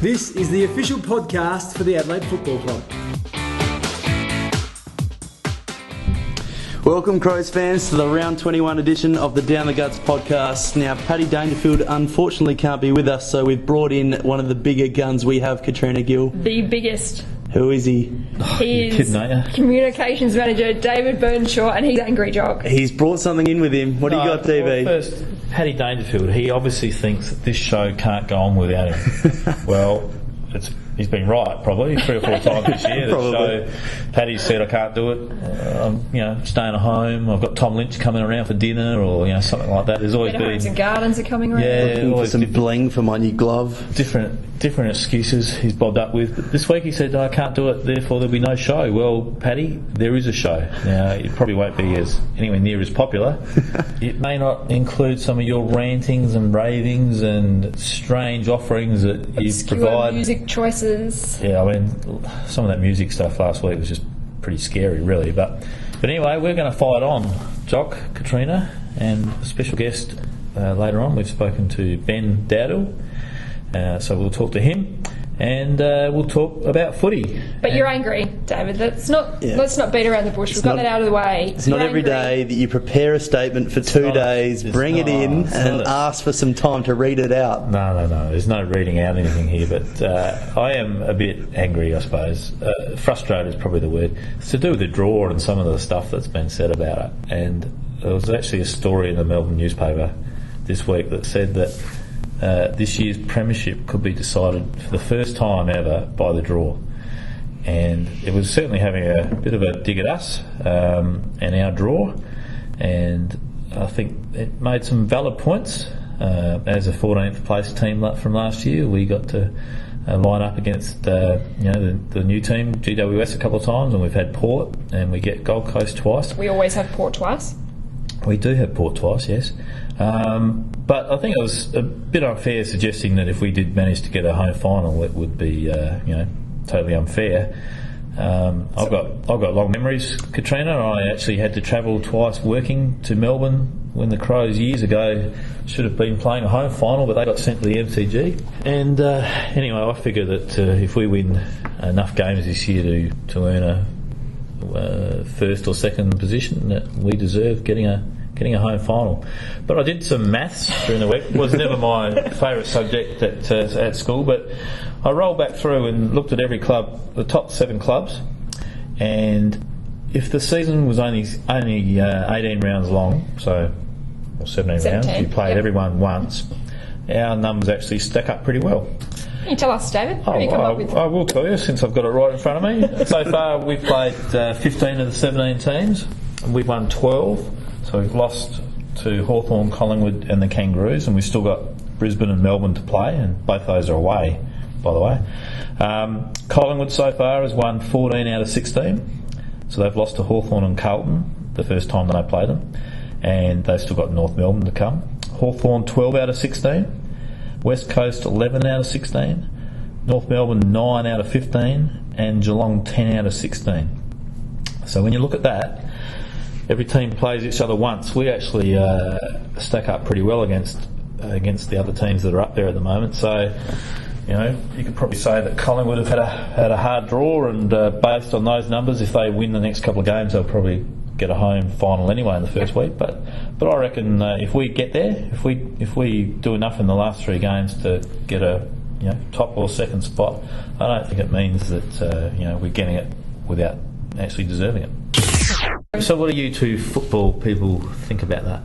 This is the official podcast for the Adelaide Football Club. Welcome, Crows fans, to the round 21 edition of the Down the Guts podcast. Now, Paddy Dangerfield unfortunately can't be with us, so we've brought in one of the bigger guns we have, Katrina Gill. The biggest. Who is he? He is communications manager David Burtenshaw, and he's Angry Joc. He's brought something in with him. What do you got, DB? Well, first, Paddy Dangerfield, he obviously thinks that this show can't go on without him. Well, he's been right, probably 3 or 4 times this year. The show, Paddy said, I can't do it. I'm staying at home. I've got Tom Lynch coming around for dinner, or something like that. There's always been. Homes and Gardens are coming around. Yeah, looking for some bling for my new glove. Different excuses he's bobbed up with. But this week he said, I can't do it, therefore there'll be no show. Well, Paddy, there is a show. Now, it probably won't be anywhere near as popular. It may not include some of your rantings and ravings and strange offerings that you provide. Music choices. Yeah, I mean, some of that music stuff last week was just pretty scary, really. But anyway, we're going to fight on. Joc, Katrina, and a special guest later on. We've spoken to Ben Dowdell. So we'll talk to him, and we'll talk about footy. But you're angry, David. Let's not beat around the bush. We've got that out of the way. It's not every day that you prepare a statement for 2 days, bring it in, and ask for some time to read it out. No. There's no reading out anything here, but I am a bit angry, I suppose. Frustrated is probably the word. It's to do with the draw and some of the stuff that's been said about it. And there was actually a story in the Melbourne newspaper this week that said that this year's premiership could be decided for the first time ever by the draw, and it was certainly having a bit of a dig at us and our draw, and I think it made some valid points. As a 14th place team from last year, we got to line up against the new team, GWS, a couple of times, and we've had Port, and we get Gold Coast twice. We always have Port twice. We do have Port twice, yes. But I think it was a bit unfair suggesting that if we did manage to get a home final, it would be, totally unfair. I've got long memories, Katrina. I actually had to travel twice working to Melbourne when the Crows years ago should have been playing a home final, but they got sent to the MCG. And anyway, I figure that if we win enough games this year to earn a first or second position, that we deserve getting a home final. But I did some maths during the week. It was never my favourite subject at school, but I rolled back through and looked at every club, the top 7 clubs, and if the season was only 18 rounds long, or 17 rounds, you played everyone once, our numbers actually stack up pretty well. Can you tell us, David? What have you come up with? I will tell you, since I've got it right in front of me. So far we've played 15 of the 17 teams, and we've won 12. So we've lost to Hawthorn, Collingwood and the Kangaroos, and we've still got Brisbane and Melbourne to play, and both those are away, by the way. Collingwood so far has won 14 out of 16, so they've lost to Hawthorn and Carlton the first time that I played them, and they've still got North Melbourne to come. Hawthorn 12 out of 16, West Coast 11 out of 16, North Melbourne 9 out of 15, and Geelong 10 out of 16. So when you look at that, every team plays each other once. We actually stack up pretty well against the other teams that are up there at the moment. So, you could probably say that Collingwood have had a hard draw, and based on those numbers, if they win the next couple of games, they'll probably get a home final anyway in the first week. But I reckon if we get there, if we do enough in the last 3 games to get a top or second spot, I don't think it means that we're getting it without actually deserving it. So what do you two football people think about that?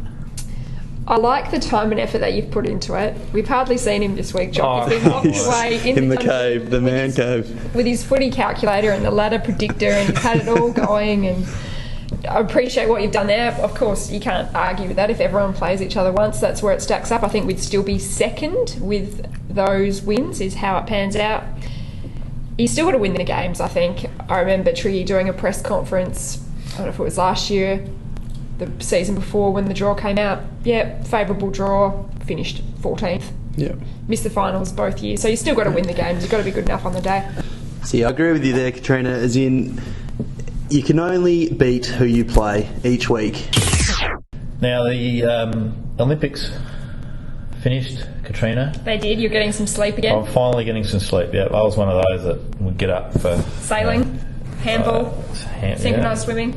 I like the time and effort that you've put into it. We've hardly seen him this week, Joc. He's been locked away in the cave, the man cave. With his footy calculator and the ladder predictor, and he's had it all going, and I appreciate what you've done there. Of course, you can't argue with that. If everyone plays each other once, that's where it stacks up. I think we'd still be second with those wins, is how it pans out. You still got to win the games, I think. I remember Tree doing a press conference, I don't know if it was last year, the season before when the draw came out. Yeah, favourable draw, finished 14th. Yeah. Missed the finals both years. So you still got to win the games. You've got to be good enough on the day. See, I agree with you there, Katrina, as in you can only beat who you play each week. Now the Olympics finished, Katrina. They did. You're getting some sleep again. I'm finally getting some sleep. Yeah, I was one of those that would get up for sailing, handball, synchronised swimming.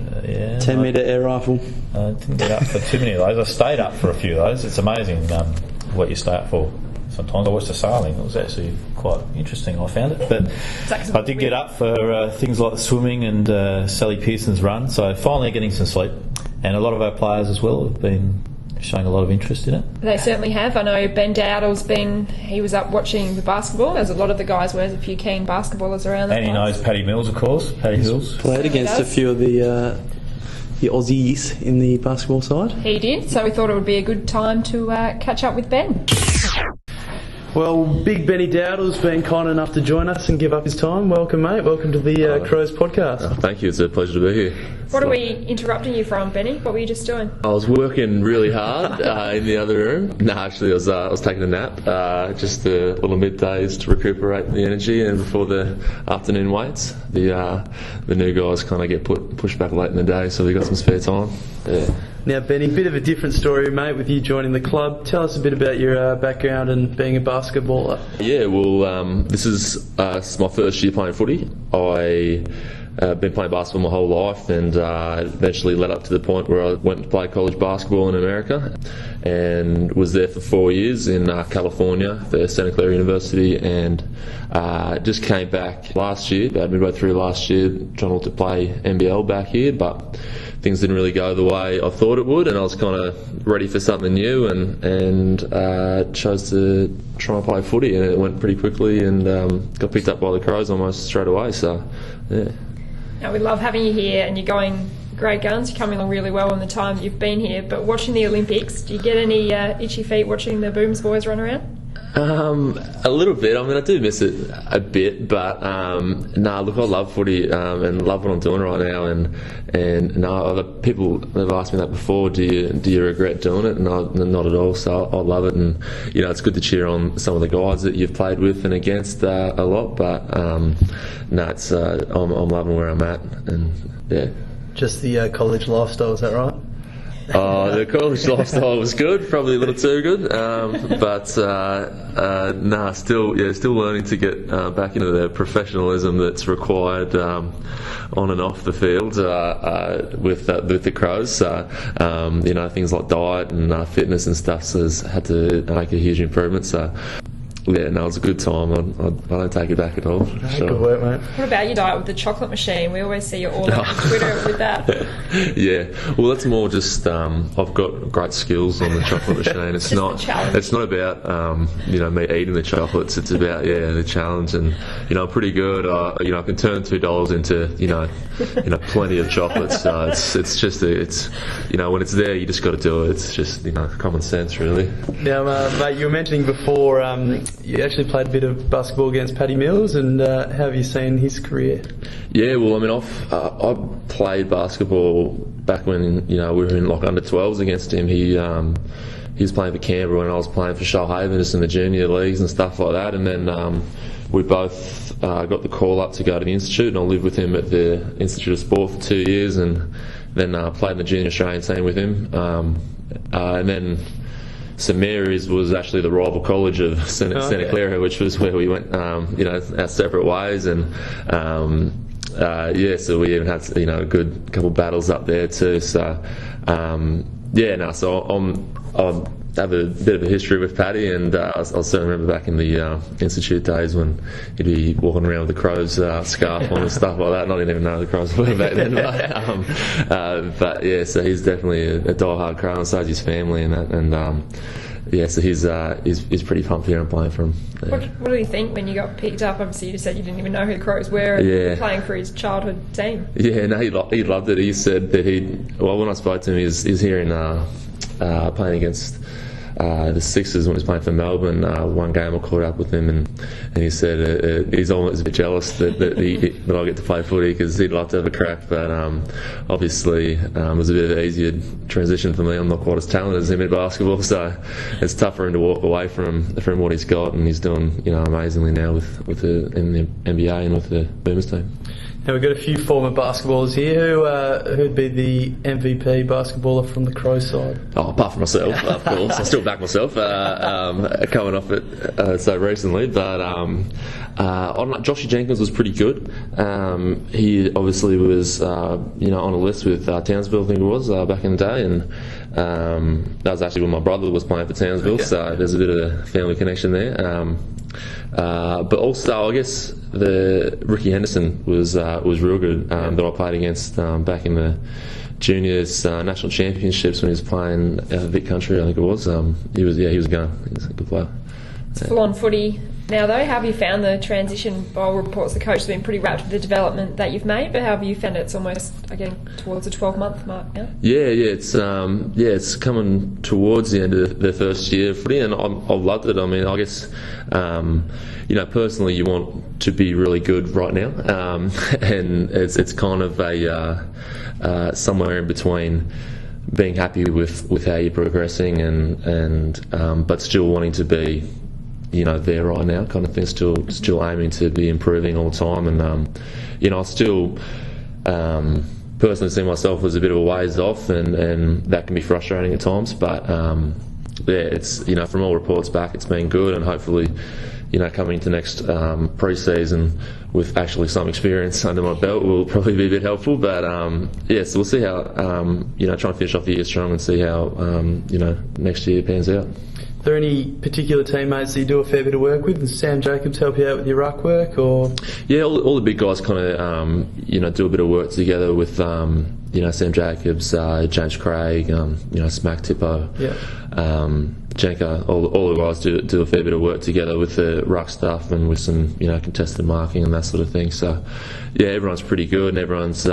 10 metre air rifle. I didn't get up for too many of those. I stayed up for a few of those. It's amazing what you stay up for. Sometimes I watched the sailing. It was actually quite interesting. I found it, but I did get up for things like the swimming and Sally Pearson's run. So finally getting some sleep, and a lot of our players as well have been showing a lot of interest in it. They certainly have. I know Ben Dowdell's he was up watching the basketball, as a lot of the guys were. There's a few keen basketballers around. And he knows Paddy Mills, of course. Paddy Mills played against a few of the Aussies in the basketball side. He did, so we thought it would be a good time to catch up with Ben. Well, Big Benny Dowdell's been kind enough to join us and give up his time. Welcome, mate. Welcome to the Crows podcast. Thank you. It's a pleasure to be here. What are we interrupting you from, Benny? What were you just doing? I was working really hard in the other room. No, actually, I was taking a nap. Just the little middays to recuperate the energy, and before the afternoon weights, the new guys kind of get pushed back late in the day, so we got some spare time. Yeah. Now, Benny, bit of a different story, mate, with you joining the club. Tell us a bit about your background and being a basketballer. Yeah, well, this is my first year playing footy. I've been playing basketball my whole life, and eventually led up to the point where I went to play college basketball in America, and was there for 4 years in California for Santa Clara University, and just came back last year, about midway through last year, trying to look to play NBL back here, but things didn't really go the way I thought it would, and I was kind of ready for something new, and chose to try and play footy, and it went pretty quickly, and got picked up by the Crows almost straight away. So, yeah. Now, we love having you here, and you're going great guns. You're coming along really well in the time that you've been here. But watching the Olympics, do you get any itchy feet watching the Booms boys run around? A little bit. I mean, I do miss it a bit, but look, I love footy and love what I'm doing right now. And other people have asked me that before. Do you regret doing it? No, not at all. So I love it, and it's good to cheer on some of the guys that you've played with and against a lot. But it's I'm loving where I'm at, and yeah. Just the college lifestyle, is that right? The college lifestyle was good, probably a little too good, but still learning to get back into the professionalism that's required on and off the field with the Crows. So, things like diet and fitness and stuff has had to make a huge improvement. So. Yeah, no, it was a good time. I don't take it back at all. Sure. Good work, mate. What about your diet with the chocolate machine? We always see you all over Twitter with that. Yeah, well, that's more just I've got great skills on the chocolate machine. It's not about me eating the chocolates. It's about the challenge, and I'm pretty good. I can turn $2 into plenty of chocolates. So it's just when it's there, you just got to do it. It's just common sense, really. Now, mate, you were mentioning before. You actually played a bit of basketball against Paddy Mills, and how have you seen his career? Yeah, well, I mean, I played basketball back when we were in under 12s against him. He was playing for Canberra when I was playing for Shoalhaven, just in the junior leagues and stuff like that. And then we both got the call up to go to the Institute, and I lived with him at the Institute of Sport for 2 years, and then played in the junior Australian team with him, and then St Mary's was actually the rival college of Santa Clara, which was where we went, our separate ways, and so we even had a good couple of battles up there too. So so I have a bit of a history with Paddy, and I certainly remember back in the Institute days when he'd be walking around with the Crows scarf on and stuff like that. And I didn't even know the Crows were back then. So he's definitely a die-hard Crow, and so is his family and that. And so he's pretty pumped here and playing for him. Yeah. What did he think when you got picked up? Obviously, you just said you didn't even know who the Crows were, and playing for his childhood team. Yeah, no, he loved it. He said that when I spoke to him, he's hearing playing against the Sixers when he was playing for Melbourne. One game I caught up with him, and he said he's almost a bit jealous that I get to play footy, because he'd love to have a crack, but obviously it was a bit of an easier transition for me. I'm not quite as talented as him in basketball, so it's tough for him to walk away from what he's got, and he's doing amazingly now in the NBA and with the Boomers team. Now we've got a few former basketballers here. Who'd be the MVP basketballer from the Crow side? Oh, apart from myself, of course. I still back myself, coming off it so recently. But Joshy Jenkins was pretty good. He obviously was, on a list with Townsville, I think it was, back in the day, and that was actually when my brother was playing for Townsville. Okay. So there's a bit of a family connection there. But also, I guess the Ricky Henderson was real good that I played against back in the juniors national championships when he was playing Vic Country, I think it was. He was a gunner. He was a good player. It's full-on footy now, though. How have you found the transition? Bowl reports the coach has been pretty wrapped with the development that you've made, but how have you found it? It's almost again towards a 12-month mark now. Yeah, it's coming towards the end of the first year of footy, and I've loved it. I mean, I guess personally, you want to be really good right now, and it's kind of a somewhere in between being happy with how you're progressing and but still wanting to be there right now kind of thing, still aiming to be improving all the time, and I still personally see myself as a bit of a ways off, and that can be frustrating at times, but it's from all reports back it's been good, and hopefully coming into next pre-season with actually some experience under my belt will probably be a bit helpful, but so we'll see how try and finish off the year strong and see how next year pans out. Are there any particular teammates that you do a fair bit of work with? Does Sam Jacobs help you out with your ruck work, or? Yeah, all the big guys kind of do a bit of work together with Sam Jacobs, James Craig, Smack Tippo, Jenka. All the guys do a fair bit of work together with the ruck stuff and with some contested marking and that sort of thing. So yeah, everyone's pretty good and everyone's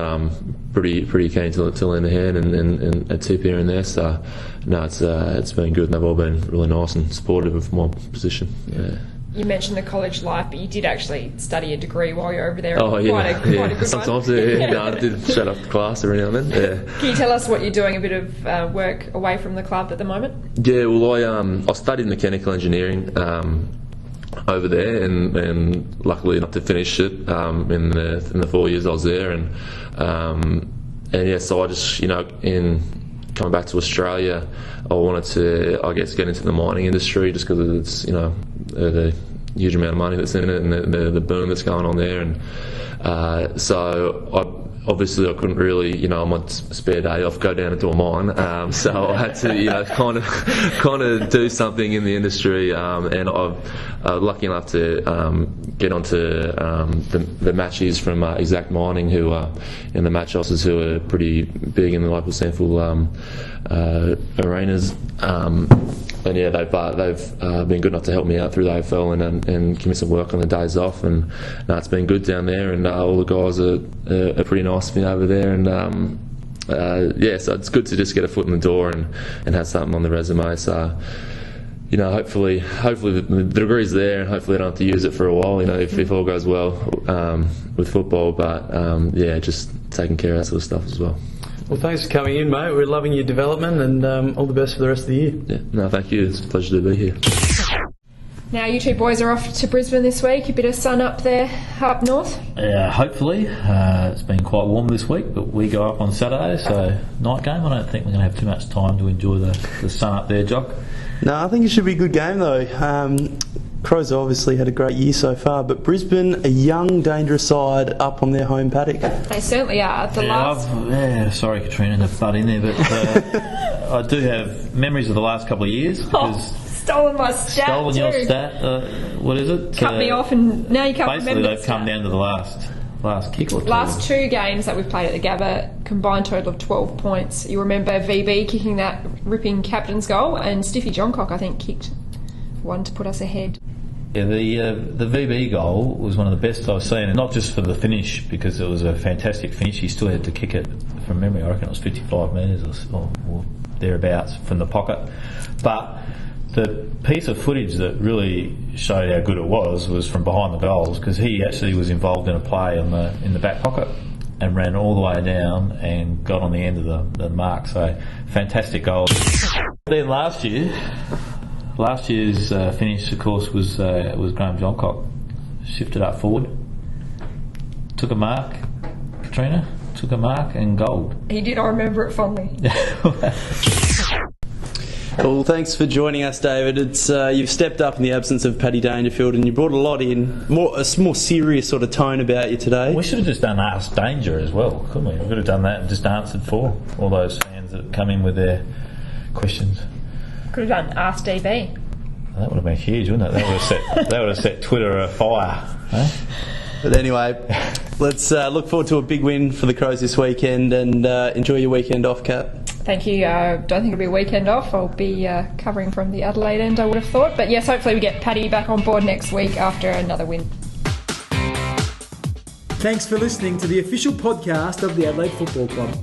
pretty keen to lend a hand and a tip here and there. So no, it's been good, and they've all been really nice and supportive of my position. Yeah. You mentioned the college life, but you did actually study a degree while you're over there. Oh, yeah. Quite a good sometimes, one. Yeah. I did shut up class every now and then. Yeah. Can you tell us what you're doing a bit of work away from the club at the moment? Yeah, well, I studied mechanical engineering over there, and luckily enough to finish it in the 4 years I was there, and so I just in coming back to Australia, I wanted to, I guess, get into the mining industry just because it's the huge amount of money that's in it and the boom that's going on there, and so obviously I couldn't really, on my spare day off, go down into a mine. So I had to, kind of do something in the industry. And I'm lucky enough to get onto the matches from Exact Mining, who are in the match houses, who are pretty big in the local SANFL arenas. And yeah, they've been good enough to help me out through the AFL and give me some work on the days off, and it's been good down there, and all the guys are pretty nice to me over there, and so it's good to just get a foot in the door and have something on the resume. So hopefully the degree's there, and hopefully I don't have to use it for a while, if all goes well with football, but just taking care of that sort of stuff as well. Well, thanks for coming in, mate. We're loving your development, and all the best for the rest of the year. Yeah, no, thank you. It's a pleasure to be here. Now, you two boys are off to Brisbane this week. A bit of sun up there, up north? Yeah, hopefully. It's been quite warm this week, but we go up on Saturday, so night game. I don't think we're going to have too much time to enjoy the sun up there, Joc. No, I think it should be a good game, though. Crows obviously had a great year so far, but Brisbane, a young, dangerous side up on their home paddock. They certainly are. Sorry, Katrina, to butt in there, but I do have memories of the last couple of years. Because stolen my stat. Stolen your stat. What is it? Cut me off, and now you can't remember. Basically, they've come down to the last kick or two. Last two games that we've played at the Gabba, combined total of 12 points. You remember VB kicking that ripping captain's goal, and Stiffy Johncock, I think, kicked one to put us ahead. Yeah, the VB goal was one of the best I've seen, and not just for the finish, because it was a fantastic finish. He still had to kick it from memory. I reckon it was 55 metres or thereabouts from the pocket. But the piece of footage that really showed how good it was from behind the goals, because he actually was involved in a play in the back pocket and ran all the way down and got on the end of the mark. So fantastic goal. Then last year's finish, of course, was Graham Johncock. Shifted up forward, took a mark, Katrina took a mark and gold. He did. I remember it fondly. Well, thanks for joining us, David. It's you've stepped up in the absence of Paddy Dangerfield, and you brought a lot in, a more serious sort of tone about you today. We should have just done Ask Danger as well, couldn't we? We could have done that and just answered for all those fans that come in with their questions. Could have done Ask DB. That would have been huge, wouldn't it? That would have set Twitter afire. Eh? But anyway, let's look forward to a big win for the Crows this weekend, and enjoy your weekend off, Kat. Thank you. I don't think it'll be a weekend off. I'll be covering from the Adelaide end, I would have thought. But yes, hopefully we get Paddy back on board next week after another win. Thanks for listening to the official podcast of the Adelaide Football Club.